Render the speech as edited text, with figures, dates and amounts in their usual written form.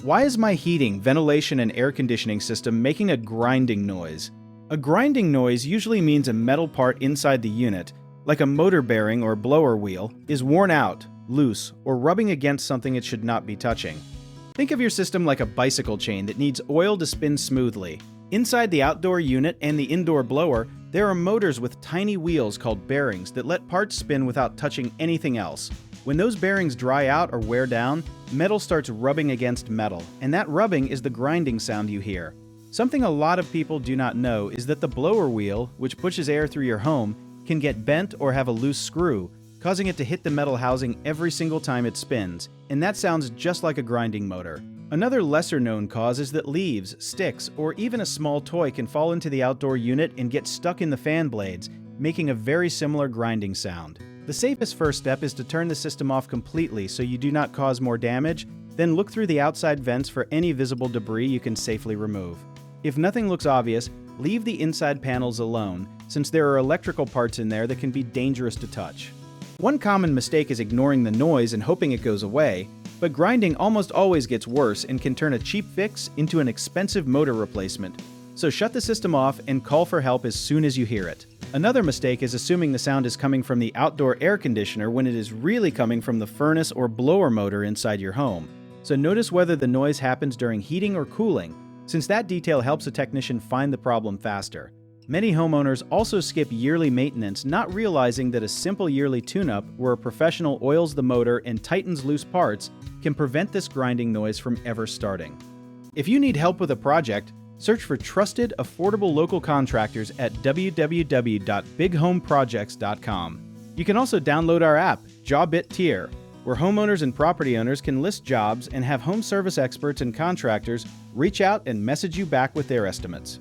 Why is my heating, ventilation, and air conditioning system making a grinding noise? A grinding noise usually means a metal part inside the unit, like a motor bearing or blower wheel, is worn out, loose, or rubbing against something it should not be touching. Think of your system like a bicycle chain that needs oil to spin smoothly. Inside the outdoor unit and the indoor blower, there are motors with tiny wheels called bearings that let parts spin without touching anything else. When those bearings dry out or wear down, metal starts rubbing against metal, and that rubbing is the grinding sound you hear. Something a lot of people do not know is that the blower wheel, which pushes air through your home, can get bent or have a loose screw, causing it to hit the metal housing every single time it spins, and that sounds just like a grinding motor. Another lesser-known cause is that leaves, sticks, or even a small toy can fall into the outdoor unit and get stuck in the fan blades, making a very similar grinding sound. The safest first step is to turn the system off completely so you do not cause more damage, then look through the outside vents for any visible debris you can safely remove. If nothing looks obvious, leave the inside panels alone, since there are electrical parts in there that can be dangerous to touch. One common mistake is ignoring the noise and hoping it goes away, but grinding almost always gets worse and can turn a cheap fix into an expensive motor replacement. So shut the system off and call for help as soon as you hear it. Another mistake is assuming the sound is coming from the outdoor air conditioner when it is really coming from the furnace or blower motor inside your home. So notice whether the noise happens during heating or cooling, since that detail helps a technician find the problem faster. Many homeowners also skip yearly maintenance, not realizing that a simple yearly tune-up where a professional oils the motor and tightens loose parts can prevent this grinding noise from ever starting. If you need help with a project, search for trusted, affordable local contractors at www.bighomeprojects.com. You can also download our app, JobIt Tier, where homeowners and property owners can list jobs and have home service experts and contractors reach out and message you back with their estimates.